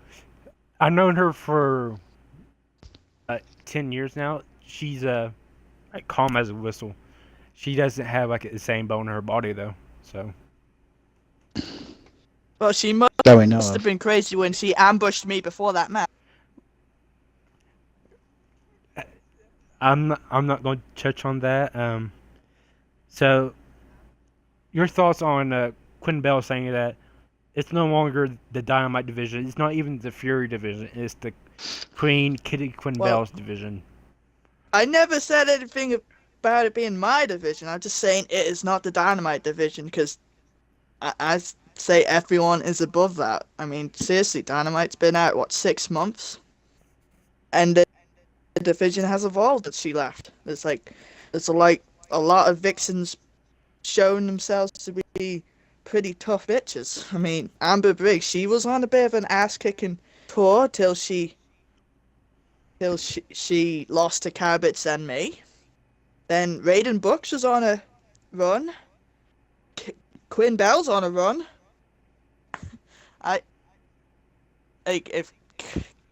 I've known her for 10 years now. She's like calm as a whistle. She doesn't have like the same bone in her body though. So Well, she must That we know have of. been crazy when she ambushed me before that match. I'm not going to touch on that. So your thoughts on Quinn Bell saying that it's no longer the Dynamite division. It's not even the Fury division. It's the Kitty Quinn Bell's division. I never said anything about it being my division. I'm just saying it is not the Dynamite division because I say everyone is above that. I mean, seriously, Dynamite's been out, what, 6 months? And the division has evolved since she left. There's a lot of vixens showing themselves to be pretty tough bitches. I mean, Amber Briggs, she was on a bit of an ass-kicking tour till she lost to Karbitz and me. Then Raiden Brooks was on a run. Quinn Bell's on a run. If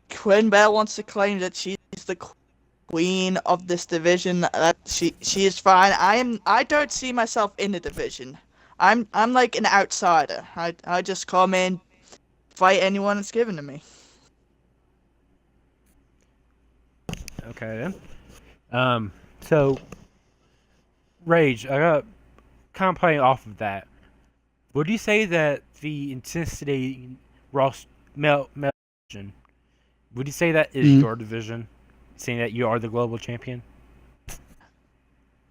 Quinn Bell wants to claim that she's the queen of this division, that she is fine. I don't see myself in the division. I'm like an outsider. I just come in, fight anyone that's given to me. Okay then. So Rage, I got kind of playing off of that. Would you say that the intensity Ross Mel division, would you say that is your division, seeing that you are the global champion?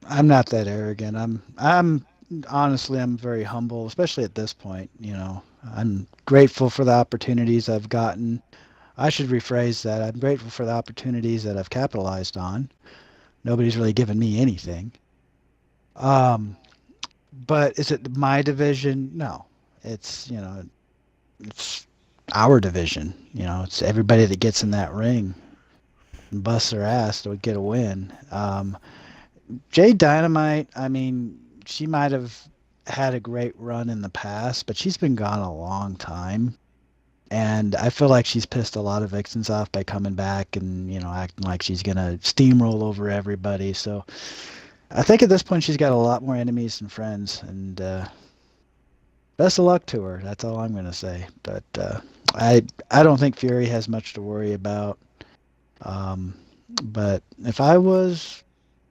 I'm not that arrogant. I'm honestly, I'm very humble, especially at this point. You know, I'm grateful for the opportunities I've gotten. I should rephrase that. I'm grateful for the opportunities that I've capitalized on. Nobody's really given me anything. But is it my division? No. It's, it's our division. It's everybody that gets in that ring and busts their ass to get a win. Jade Dynamite, I mean, she might have had a great run in the past, but she's been gone a long time. And I feel like she's pissed a lot of vixens off by coming back and, acting like she's going to steamroll over everybody. So I think at this point she's got a lot more enemies than friends. And best of luck to her. That's all I'm going to say. But I don't think Fury has much to worry about. But if I was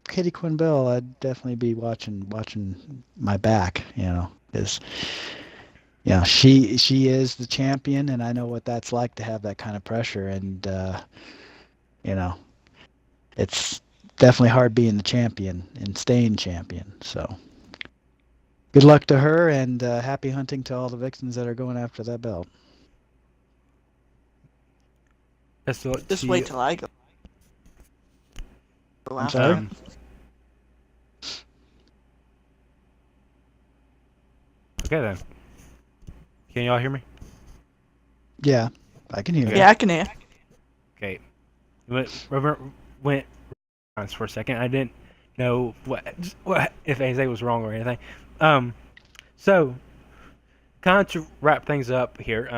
Kitty Quinn Bell, I'd definitely be watching my back, because she is the champion, and I know what that's like to have that kind of pressure, and it's definitely hard being the champion and staying champion. So good luck to her, and happy hunting to all the vixens that are going after that belt. Just wait till I go. I'm sorry? Okay then. Can y'all hear me? Yeah, I can hear you. Yeah, I can hear. Okay. Went for a second. I didn't know what if anything was wrong or anything. So kind of to wrap things up here.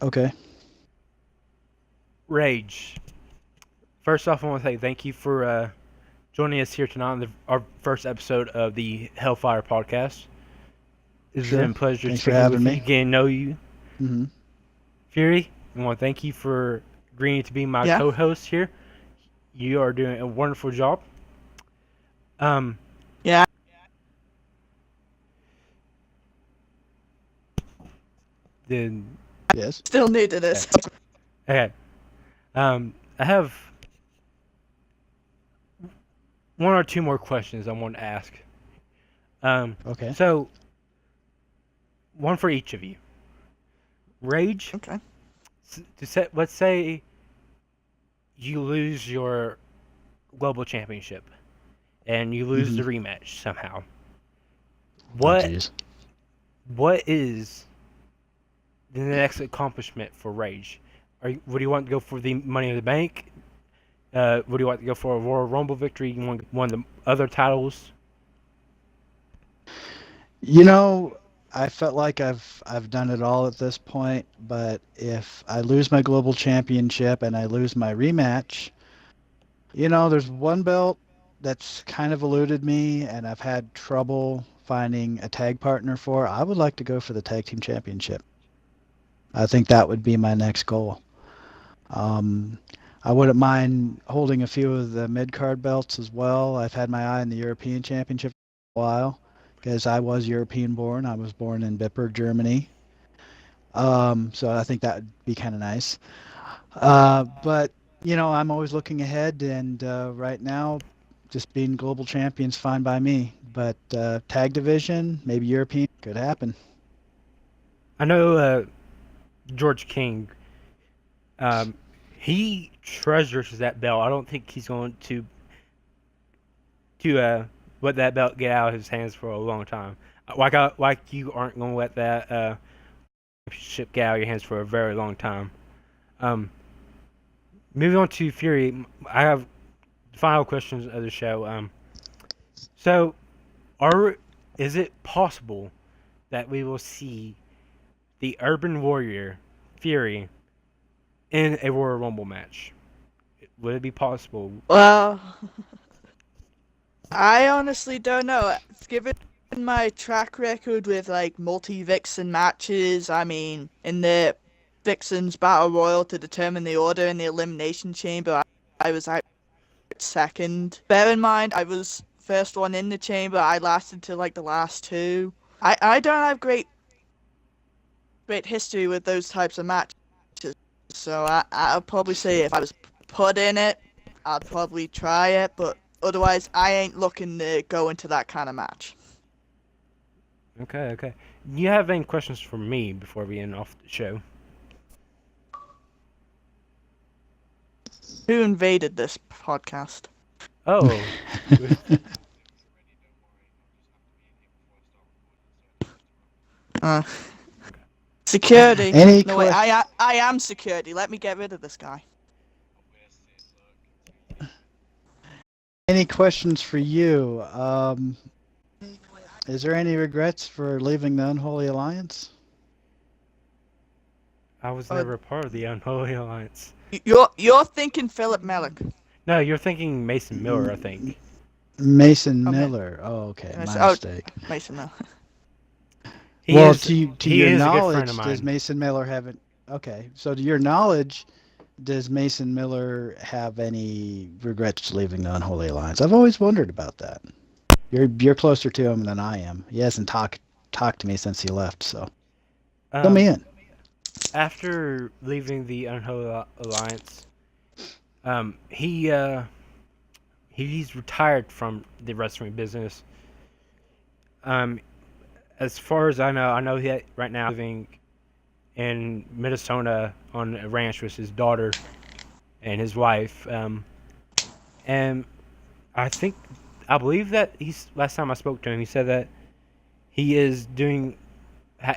Okay. Rage. First off, I want to say thank you for joining us here tonight on our first episode of the Hellfire podcast. It's been a pleasure Thanks for having me. Getting to know you. Mm-hmm. Fury, I want to thank you for agreeing to be my co-host here. You are doing a wonderful job. Yeah. Then. Yes. Still new to this. Okay. I have one or two more questions I want to ask. Okay. So, one for each of you. Rage. Okay. Let's say you lose your global championship, and you lose the rematch somehow. What is the next accomplishment for Rage? Would you want to go for the Money in the Bank? Would you want to go for a Royal Rumble victory? You want one of the other titles? You know, I felt like I've done it all at this point, but if I lose my global championship and I lose my rematch, there's one belt that's kind of eluded me and I've had trouble finding a tag partner for. I would like to go for the tag team championship. I think that would be my next goal. Um, I wouldn't mind holding a few of the mid card belts as well. I've had my eye on the European Championship for a while because I was European born. I was born in Bipper, Germany. So I think that would be kind of nice. But I'm always looking ahead, and right now, just being global champion's fine by me. But tag division, maybe European, could happen. I know George King. He treasures that belt. I don't think he's going to let that belt get out of his hands for a long time. Like you aren't going to let that championship get out of your hands for a very long time. Moving on to Fury, I have final questions of the show. So, is it possible that we will see the Urban Warrior Fury in a Royal Rumble match? Would it be possible? Well, I honestly don't know. Given my track record with like multi-Vixen matches, I mean, in the Vixen's Battle Royal to determine the order in the Elimination Chamber, I was out second. Bear in mind, I was first one in the chamber. I lasted till like the last two. I don't have great history with those types of matches, so I'll probably say if I was put in it, I'd probably try it, but otherwise, I ain't looking to go into that kind of match. Okay. Do you have any questions for me before we end off the show? Who invaded this podcast? Oh, Security. Any No, wait, question? I am security. Let me get rid of this guy. Any questions for you? Is there any regrets for leaving the Unholy Alliance? I was never a part of the Unholy Alliance. You're thinking Philip Mellick. No, you're thinking Mason Miller, I think. Mason Okay. Miller. Oh, okay, my Oh, mistake. Mason Miller. He Well, is, to he your is a good knowledge, friend of does mine. Mason Miller have it? Okay, so to your knowledge, does Mason Miller have any regrets leaving the Unholy Alliance? I've always wondered about that. You're closer to him than I am. He hasn't talked to me since he left, so fill me in. After leaving the Unholy Alliance, he's retired from the wrestling business. As far as I know he right now living in Minnesota on a ranch with his daughter and his wife. And I believe that last time I spoke to him, he said that he is doing.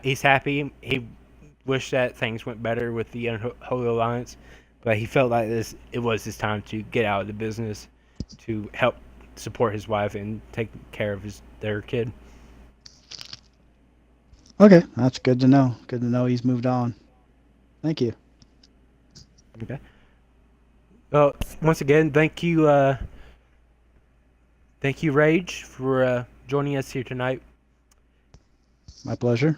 He's happy. He wished that things went better with the Unholy Alliance, but he felt like it was his time to get out of the business to help support his wife and take care of their kid. Okay, that's good to know. Good to know he's moved on. Thank you. Okay. Well, once again, thank you, Rage, for joining us here tonight. My pleasure.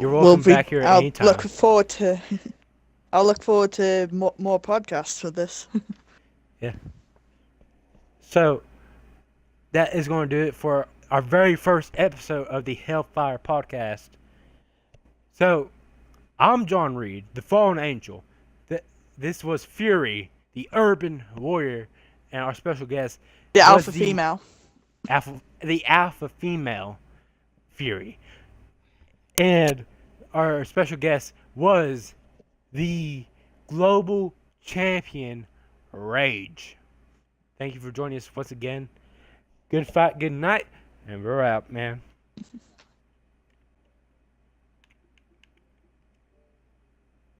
You're welcome back here at any time. I'll look forward to more podcasts with this. Yeah. So, that is going to do it for our very first episode of the Hellfire Podcast. So, I'm John Reed, the Fallen Angel. This was Fury, the Urban Warrior, and our special guest, The was alpha female. the alpha female Fury. And our special guest was the global champion Rage. Thank you for joining us once again. Good fight, good night, and we're out, man.